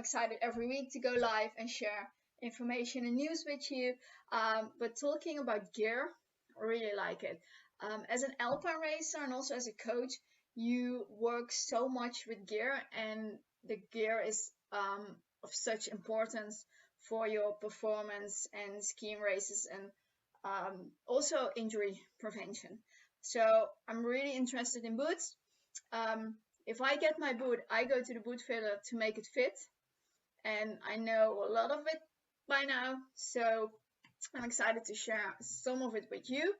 excited every week to go live and share information and news with you. But talking about gear, I really like it. As an alpine racer and also as a coach, you work so much with gear, and the gear is of such importance for your performance and skiing races and also injury prevention. So I'm really interested in boots. If I get my boot, I go to the boot fitter to make it fit, and I know a lot of it by now, so I'm excited to share some of it with you.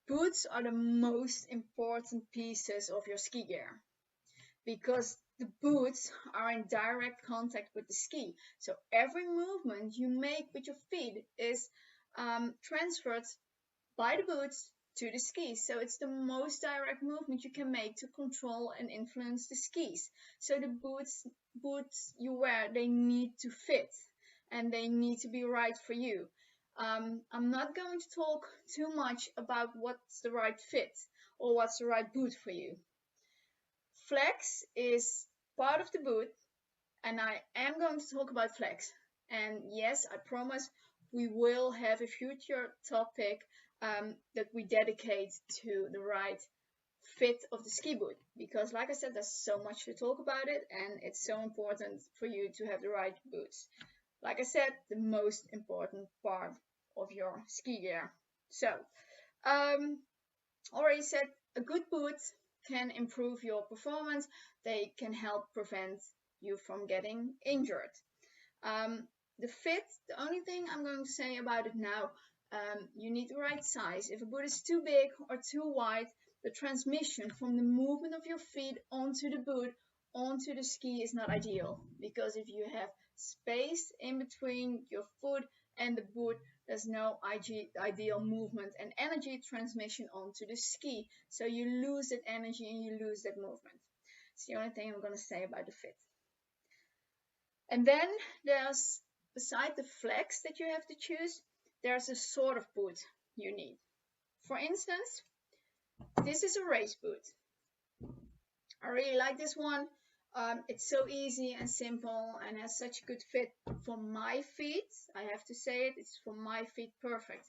Boots are the most important pieces of your ski gear because the boots are in direct contact with the ski. So every movement you make with your feet is transferred by the boots to the skis. So it's the most direct movement you can make to control and influence the skis. So the boots you wear, they need to fit and they need to be right for you. I'm not going to talk too much about what's the right fit or what's the right boot for you. Flex is part of the boot, and I am going to talk about flex. And yes, I promise we will have a future topic that we dedicate to the right fit of the ski boot, because like I said, there's so much to talk about it, and it's so important for you to have the right boots. Like I said, the most important part of your ski gear. So, already said, a good boot can improve your performance. They can help prevent you from getting injured. The fit, the only thing I'm going to say about it now, you need the right size. If a boot is too big or too wide, the transmission from the movement of your feet onto the boot, onto the ski is not ideal, because if you have space in between your foot and the boot, there's no ideal movement and energy transmission onto the ski. So you lose that energy and you lose that movement. It's the only thing I'm going to say about the fit. And then there's, beside the flex that you have to choose, there's a sort of boot you need. For instance, this is a race boot. I really like this one. It's so easy and simple and has such a good fit for my feet. I have to say it, it's for my feet perfect.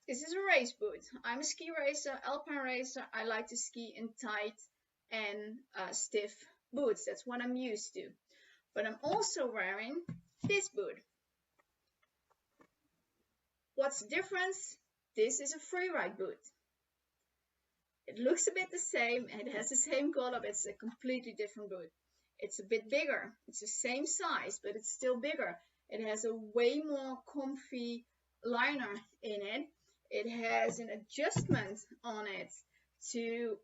This is a race boot. I'm a ski racer, alpine racer. I like to ski in tight and stiff boots. That's what I'm used to. But I'm also wearing this boot. What's the difference? This is a freeride boot. It looks a bit the same, and it has the same color, but it's a completely different boot. It's a bit bigger. It's the same size, but it's still bigger. It has a way more comfy liner in it. It has an adjustment on it to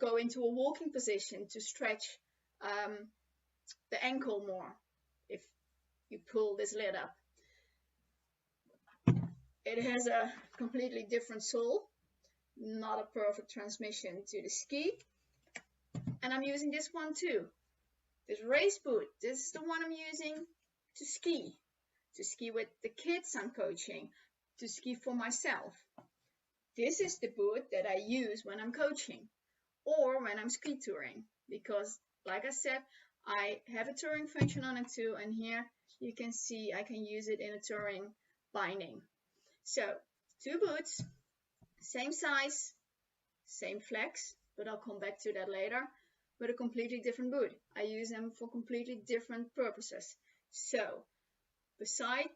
go into a walking position to stretch the ankle more if you pull this lid up. It has a completely different sole. Not a perfect transmission to the ski, and I'm using this one too, this race boot. This is the one I'm using to ski with the kids I'm coaching, to ski for myself. This is the boot that I use when I'm coaching or when I'm ski touring, because like I said, I have a touring function on it too, and here you can see I can use it in a touring binding. So two boots, same size, same flex, but I'll come back to that later, but a completely different boot. I use them for completely different purposes. So, beside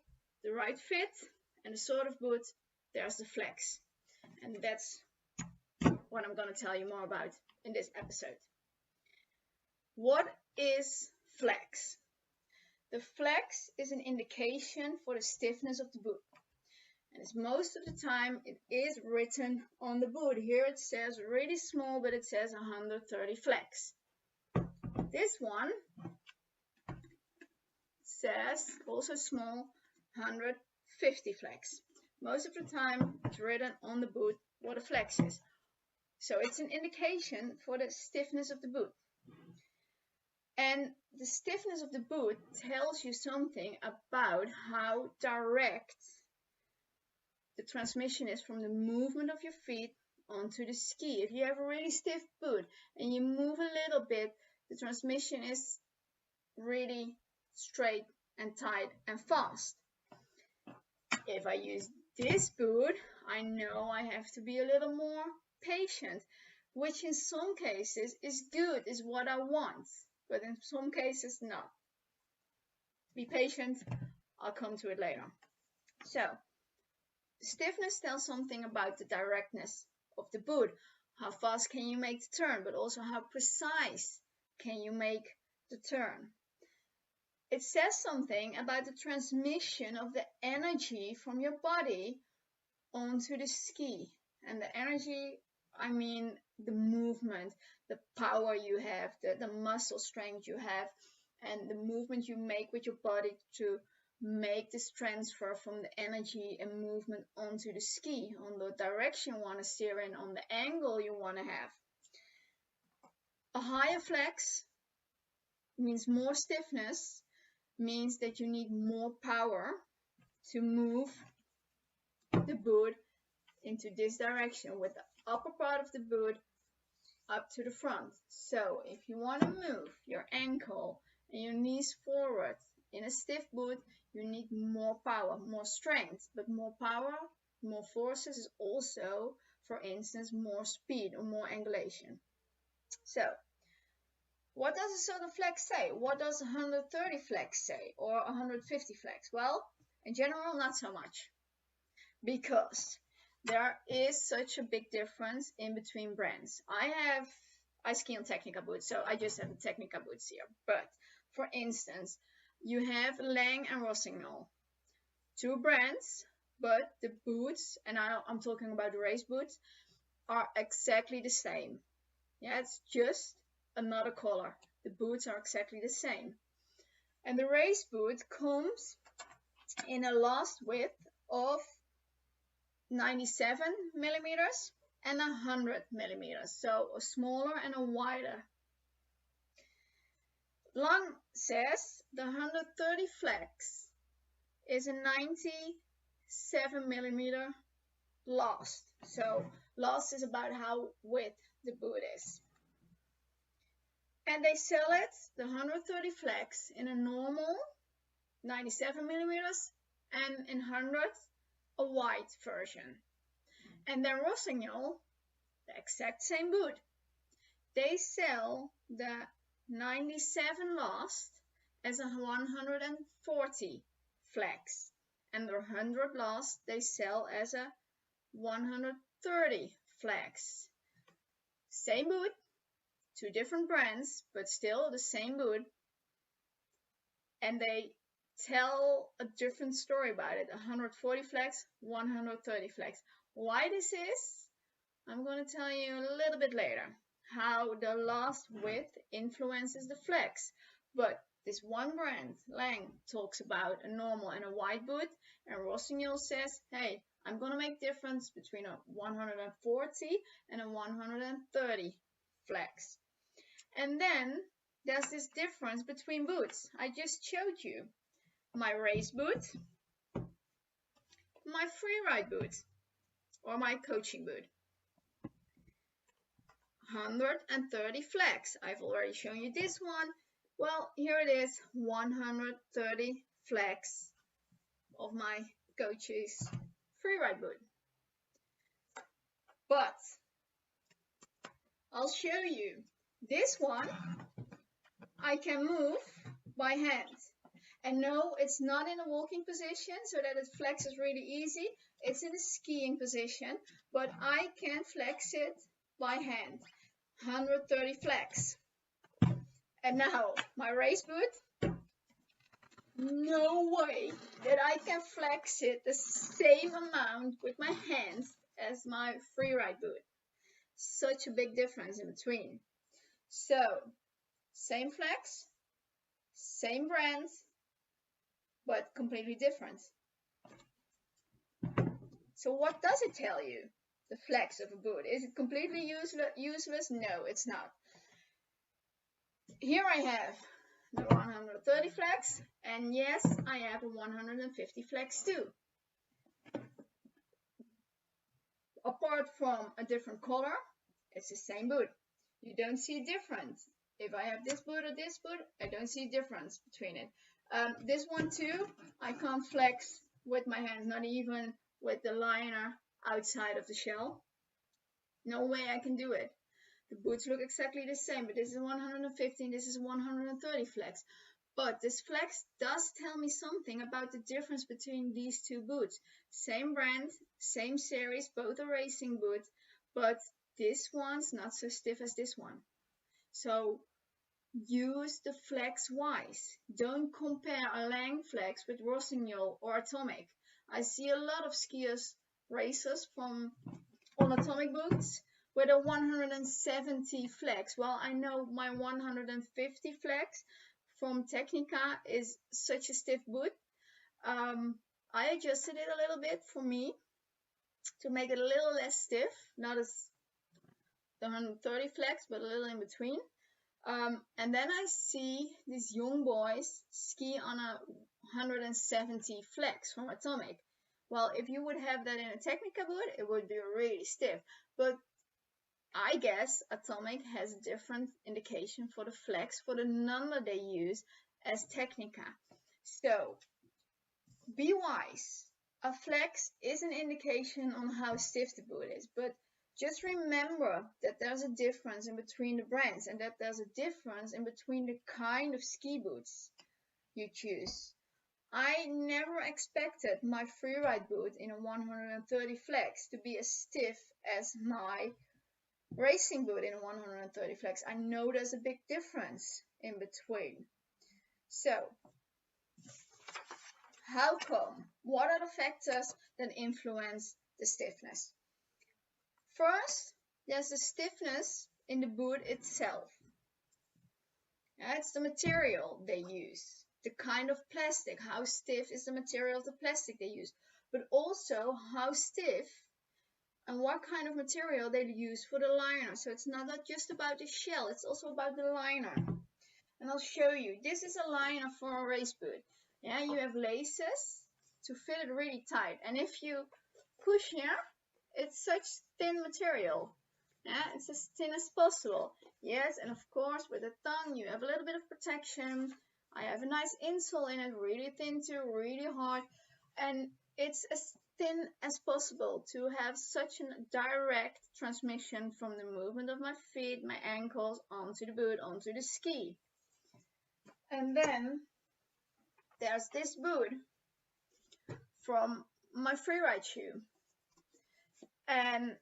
the right fit and the sort of boot, there's the flex. And that's what I'm going to tell you more about in this episode. What is flex? The flex is an indication for the stiffness of the boot. And it's most of the time it is written on the boot. Here it says really small, but it says 130 flex. This one says also small, 150 flex. Most of the time it's written on the boot what a flex is. So it's an indication for the stiffness of the boot. And the stiffness of the boot tells you something about how direct the transmission is from the movement of your feet onto the ski. If you have a really stiff boot and you move a little bit, the transmission is really straight and tight and fast. If I use this boot, I know I have to be a little more patient, which in some cases is good, is what I want, but in some cases not. Be patient, I'll come to it later. So, stiffness tells something about the directness of the boot. How fast can you make the turn, but also how precise can you make the turn. It says something about the transmission of the energy from your body onto the ski. And the energy, I mean the movement, the power you have, the muscle strength you have, and the movement you make with your body to make this transfer from the energy and movement onto the ski, on the direction you want to steer in, on the angle you want to have. A higher flex means more stiffness, means that you need more power to move the boot into this direction with the upper part of the boot up to the front. So if you want to move your ankle and your knees forward in a stiff boot, you need more power, more strength, but more power, more forces is also, for instance, more speed or more angulation. So what does a certain flex say? What does 130 flex say or 150 flex? Well, in general, not so much, because there is such a big difference in between brands. I ski on Technica boots, so I just have the Technica boots here. But for instance, you have Lang and Rossignol, two brands, but the boots, and I'm talking about the race boots, are exactly the same. Yeah, it's just another color. The boots are exactly the same. And the race boot comes in a last width of 97 millimeters and 100 millimeters, so a smaller and a wider. Lang says the 130 flex is a 97 millimeter last. So last is about how width the boot is. And they sell it, the 130 flex, in a normal 97 millimeters and in 100 a wide version. And then Rossignol, the exact same boot, they sell the 97 last as a 140 flex, and the 100 last they sell as a 130 flex. Same boot, two different brands, but still the same boot, and they tell a different story about it. 140 flex, 130 flex. Why this is, I'm going to tell you a little bit later, how the last width influences the flex. But this one brand, Lang, talks about a normal and a wide boot, and Rossignol says, hey, I'm going to make difference between a 140 and a 130 flex. And then there's this difference between boots. I just showed you my race boot, my freeride boot, or my coaching boot. 130 flex. I've already shown you this one. Well, here it is, 130 flex of my Coach's freeride boot. But I'll show you this one. I can move by hand. And no, it's not in a walking position so that it flexes really easy. It's in a skiing position, but I can flex it by hand. 130 flex. And now my race boot, no way that I can flex it the same amount with my hands as my freeride boot. Such a big difference in between. So same flex, same brands, but completely different. So what does it tell you, the flex of a boot? Is it completely useless? No, it's not. Here I have the 130 flex, and yes, I have a 150 flex too. Apart from a different color, it's the same boot. You don't see a difference. if I have this boot or this boot, I don't see difference between it. This one too, I can't flex with my hands, not even with the liner outside of the shell. No way I can do it. The boots look exactly the same, but this is 115, this is 130 flex. But this flex does tell me something about the difference between these two boots. Same brand, same series, both a racing boot, but this one's not so stiff as this one. So use the flex wise. Don't compare a Lang flex with Rossignol or Atomic. I see a lot of skiers, racers on Atomic boots with a 170 flex. Well, I know my 150 flex from Technica is such a stiff boot. I adjusted it a little bit for me to make it a little less stiff, not as the 130 flex, but a little in between. And then I see these young boys ski on a 170 flex from Atomic. Well, if you would have that in a Technica boot, it would be really stiff. But I guess Atomic has a different indication for the flex, for the number they use as Technica. So be wise. A flex is an indication on how stiff the boot is, but just remember that there's a difference in between the brands and that there's a difference in between the kind of ski boots you choose. I never expected my freeride boot in a 130 flex to be as stiff as my racing boot in a 130 flex. I know there's a big difference in between. So, how come? What are the factors that influence the stiffness? First, there's the stiffness in the boot itself. It's the material they use, the kind of plastic, how stiff is the material of the plastic they use, but also how stiff and what kind of material they use for the liner. So it's not just about the shell, it's also about the liner. And I'll show you. This is a liner for a race boot. Yeah, you have laces to fit it really tight. And if you push here, it's such thin material. Yeah, it's as thin as possible. Yes, and of course with the tongue you have a little bit of protection. I have a nice insole in it, really thin too, really hard. And it's as thin as possible to have such a direct transmission from the movement of my feet, my ankles, onto the boot, onto the ski. And then there's this boot from my freeride shoe. And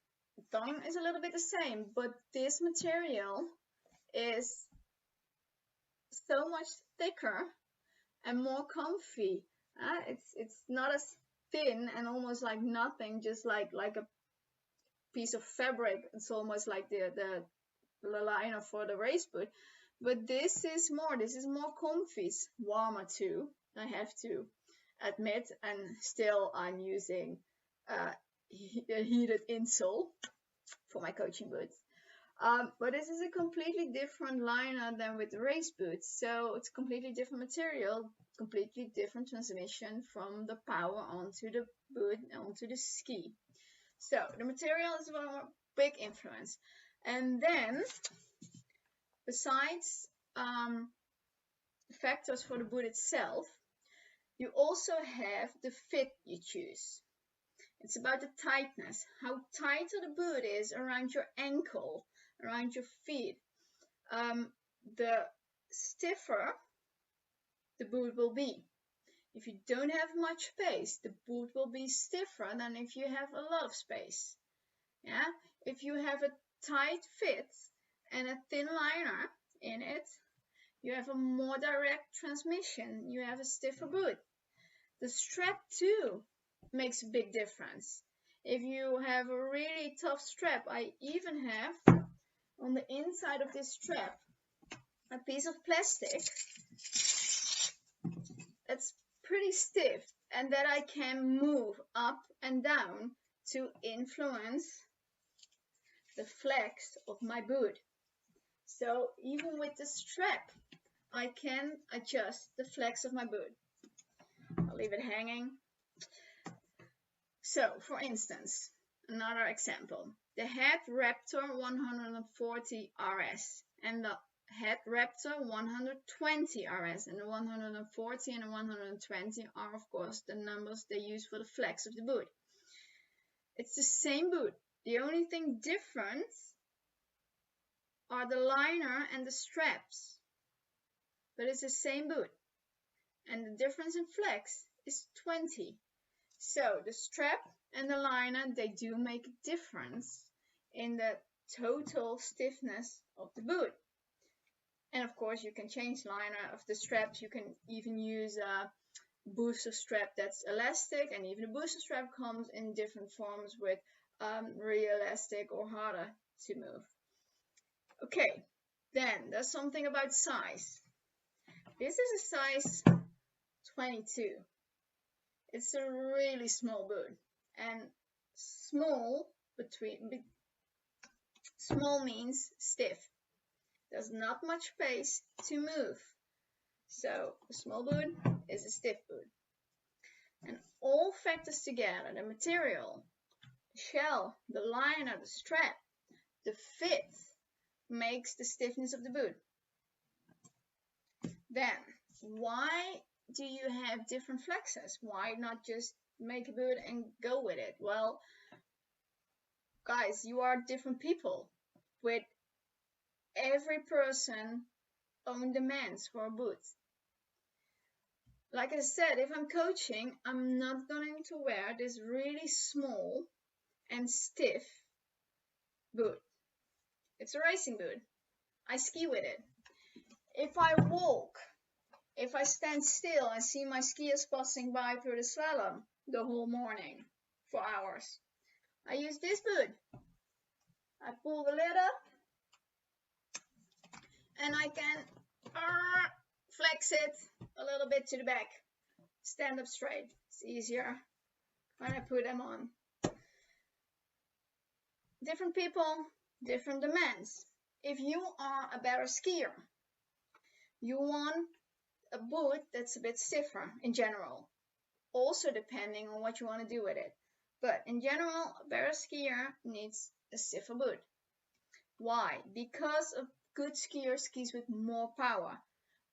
tongue is a little bit the same, but this material is so much thicker and more comfy. It's not as thin and almost like nothing, just like a piece of fabric. It's almost like the liner for the race boot. But this is more comfy. It's warmer too, I have to admit, and still I'm using a heated insole for my coaching boots. But this is a completely different liner than with the race boots, so it's completely different material, completely different transmission from the power onto the boot, onto the ski. So the material is a big influence. And then, besides factors for the boot itself, you also have the fit you choose. It's about the tightness, how tighter the boot is around your ankle, around your feet. The stiffer the boot will be. If you don't have much space, the boot will be stiffer than if you have a lot of space. Yeah, if you have a tight fit and a thin liner in it, you have a more direct transmission. You have a stiffer boot. The strap too makes a big difference. If you have a really tough strap, I even have on the inside of this strap a piece of plastic that's pretty stiff and that I can move up and down to influence the flex of my boot. So even with the strap, I can adjust the flex of my boot. I'll leave it hanging. So, for instance, another example. The Head Raptor 140 RS and the Head Raptor 120 RS, and the 140 and the 120 are of course the numbers they use for the flex of the boot. It's the same boot. The only thing different are the liner and the straps, but it's the same boot, and the difference in flex is 20. So the strap and the liner, they do make a difference in the total stiffness of the boot. And of course you can change liner of the straps. You can even use a booster strap that's elastic, and even the booster strap comes in different forms with really elastic or harder to move. Okay, then there's something about size. This is a size 22. It's a really small boot, and small means stiff. There's not much space to move. So a small boot is a stiff boot. And all factors together, the material, the shell, the liner, the strap, the fit, makes the stiffness of the boot. Then, why do you have different flexes? Why not just make a boot and go with it? Well, guys, you are different people with every person own demands for a boot. Like I said, if I'm coaching, I'm not going to wear this really small and stiff boot. It's a racing boot. I ski with it. If I walk, if I stand still and see my skiers passing by through the slalom the whole morning for hours, I use this boot. I pull the lid up and I can flex it a little bit to the back. Stand up straight. It's easier when I put them on. Different people, different demands. If you are a better skier, you want a boot that's a bit stiffer in general. Also depending on what you want to do with it. But in general, a better skier needs a stiffer boot. Why? Because a good skier skis with more power,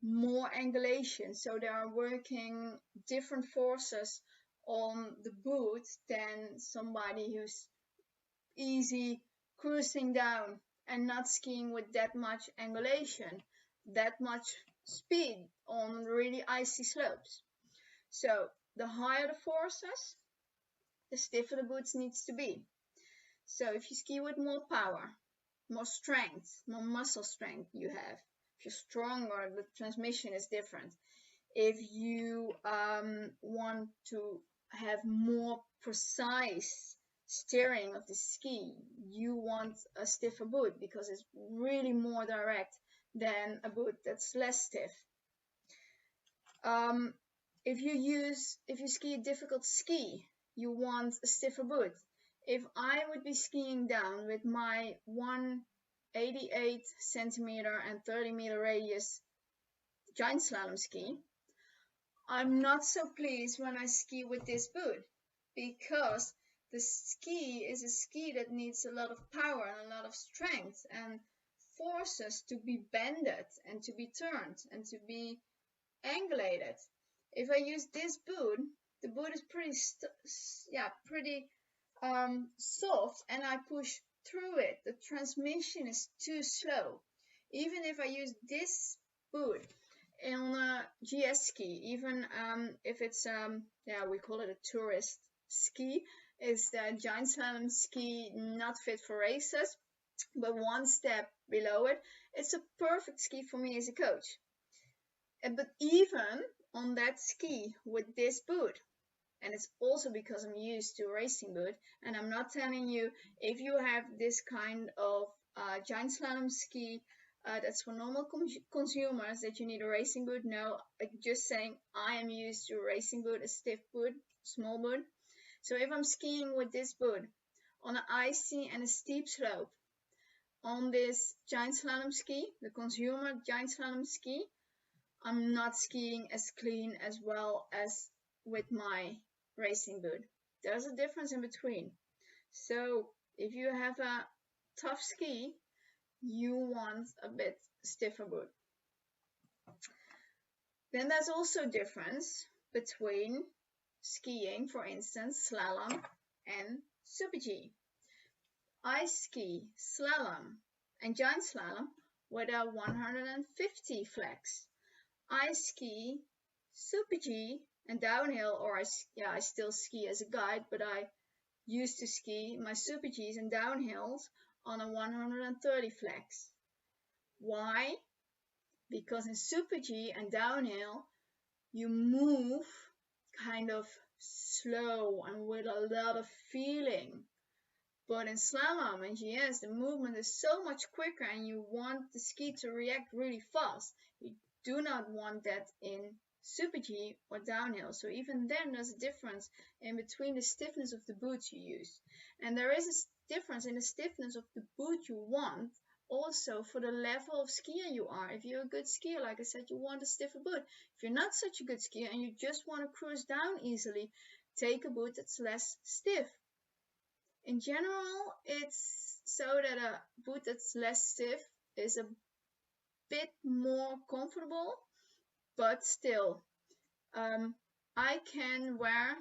more angulation. So they are working different forces on the boot than somebody who's easy cruising down and not skiing with that much angulation, that much speed on really icy slopes. So the higher the forces, the stiffer the boots needs to be. So if you ski with more power, more strength, more muscle strength you have, if you're stronger, the transmission is different. If you want to have more precise steering of the ski, you want a stiffer boot because it's really more direct than a boot that's less stiff. If you ski a difficult ski, you want a stiffer boot. If I would be skiing down with my 188 centimeter and 30 meter radius giant slalom ski, I'm not so pleased when I ski with this boot, because the ski is a ski that needs a lot of power and a lot of strength and forces to be bended and to be turned and to be angulated. If I use this boot, the boot is pretty soft, and I push through it. The transmission is too slow. Even if I use this boot on a GS ski, even if it's we call it a tourist ski, is the giant slalom ski, not fit for races, but one step below it, it's a perfect ski for me as a coach. But even on that ski with this boot, and it's also because I'm used to a racing boot, and I'm not telling you if you have this kind of giant slalom ski that's for normal consumers that you need a racing boot. No, I'm just saying I am used to a racing boot, a stiff boot, small boot. So if I'm skiing with this boot on an icy and a steep slope on this giant slalom ski, the consumer giant slalom ski, I'm not skiing as clean as well as with my racing boot. There's a difference in between. So if you have a tough ski, you want a bit stiffer boot. Then there's also difference between skiing, for instance, slalom and super G. I ski slalom and giant slalom with a 150 flex. I ski super G and downhill, or I still ski as a guide, but I used to ski my super Gs and downhills on a 130 flex. Why? Because in super G and downhill, you move kind of slow and with a lot of feeling. But in slalom and GS, the movement is so much quicker and you want the ski to react really fast. You do not want that in super G or downhill. So even then there's a difference in between the stiffness of the boots you use. And there is a difference in the stiffness of the boot you want also for the level of skier you are. If you're a good skier, like I said, you want a stiffer boot. If you're not such a good skier and you just want to cruise down easily, take a boot that's less stiff. In general, it's so that a boot that's less stiff is a bit more comfortable, but still, I can wear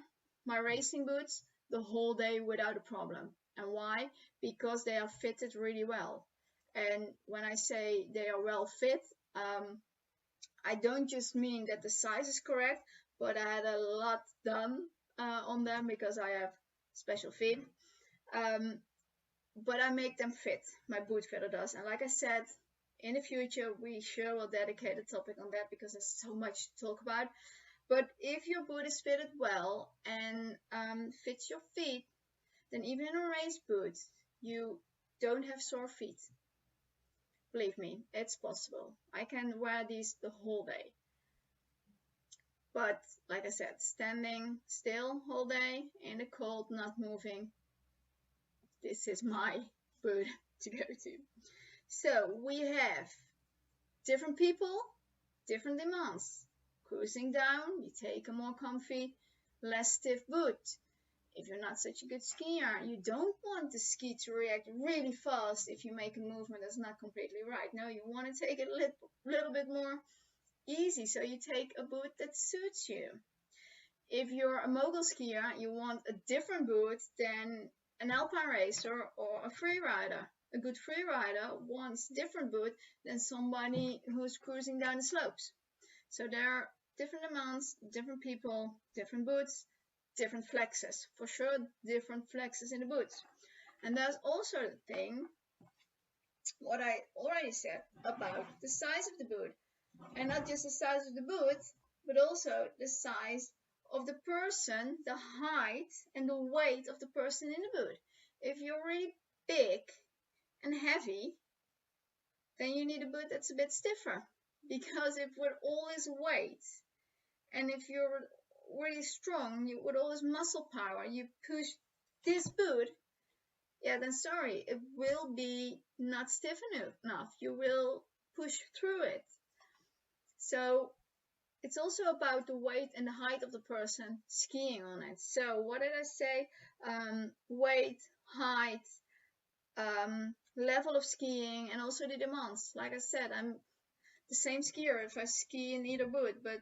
my racing boots the whole day without a problem. And why? Because they are fitted really well. And when I say they are well fit, I don't just mean that the size is correct, but I had a lot done on them because I have special feet. But I make them fit. My boot fitter does. And like I said, in the future, we sure will dedicate a topic on that because there's so much to talk about. But if your boot is fitted well and fits your feet, then even in a race boot, you don't have sore feet. Believe me, it's possible. I can wear these the whole day. But like I said, standing still whole day in the cold, not moving, this is my boot to go to. So we have different people, different demands. Cruising down, you take a more comfy, less stiff boot. If you're not such a good skier, you don't want the ski to react really fast if you make a movement that's not completely right. No, you want to take it a little bit more easy, so you take a boot that suits you. If you're a mogul skier, you want a different boot than an alpine racer or a free rider. A good free rider wants different boot than somebody who's cruising down the slopes. So there are different amounts, different people, different boots, different flexes. For sure, different flexes in the boots. And there's also the thing, what I already said about the size of the boot. And not just the size of the boot, but also the size of the person, the height and the weight of the person in the boot. If you're really big and heavy, then you need a boot that's a bit stiffer. Because if with all this weight, and if you're really strong, with all this muscle power, you push this boot, yeah, then sorry, it will be not stiff enough. You will push through it. So it's also about the weight and the height of the person skiing on it. So what did I say? Weight, height, level of skiing, and also the demands. Like I said, I'm the same skier if I ski in either boot, but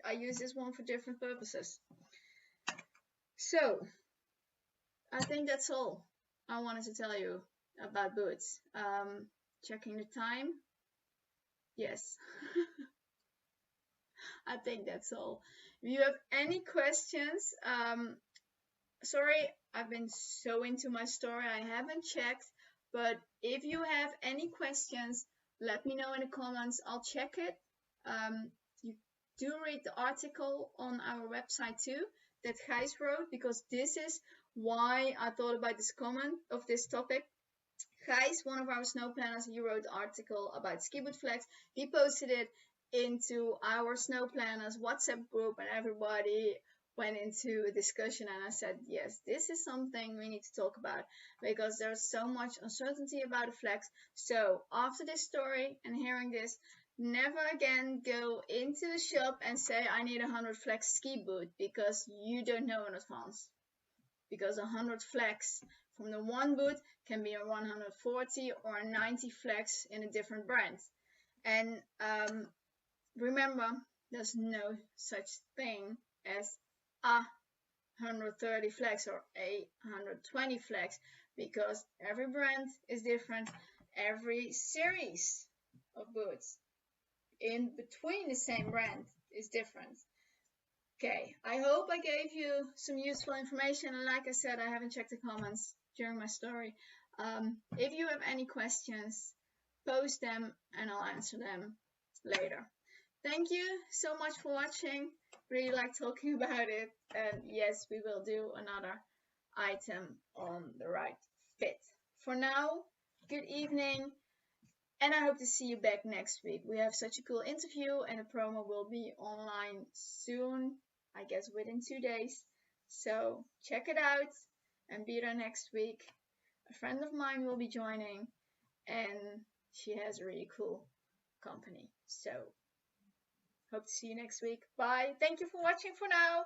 I use this one for different purposes. So I think that's all I wanted to tell you about boots. Checking the time. Yes. I think that's all. If you have any questions, sorry, I've been so into my story, I haven't checked, but if you have any questions, let me know in the comments. I'll check it. You do read the article on our website too that Gijs wrote, because this is why I thought about this comment of this topic. Gijs, one of our snow planners, he wrote an article about ski boot flex. He posted it into our snow planners WhatsApp group, and everybody went into a discussion, and I said, yes, this is something we need to talk about because there's so much uncertainty about the flex. So after this story and hearing this, never again go into the shop and say I need 100 flex ski boot, because you don't know in advance. Because 100 flex from the one boot can be a 140 or a 90 flex in a different brand. And remember, there's no such thing as a 130 flex or a 120 flex, because every brand is different, every series of boots in between the same brand is different. Okay, I hope I gave you some useful information, and like I said, I haven't checked the comments during my story. If you have any questions, post them and I'll answer them later. Thank you so much for watching. Really like talking about it, and yes, we will do another item on the right fit. For now, good evening, and I hope to see you back next week. We have such a cool interview, and the promo will be online soon, I guess within 2 days. So check it out and be there next week. A friend of mine will be joining, and she has a really cool company. So hope to see you next week. Bye. Thank you for watching for now.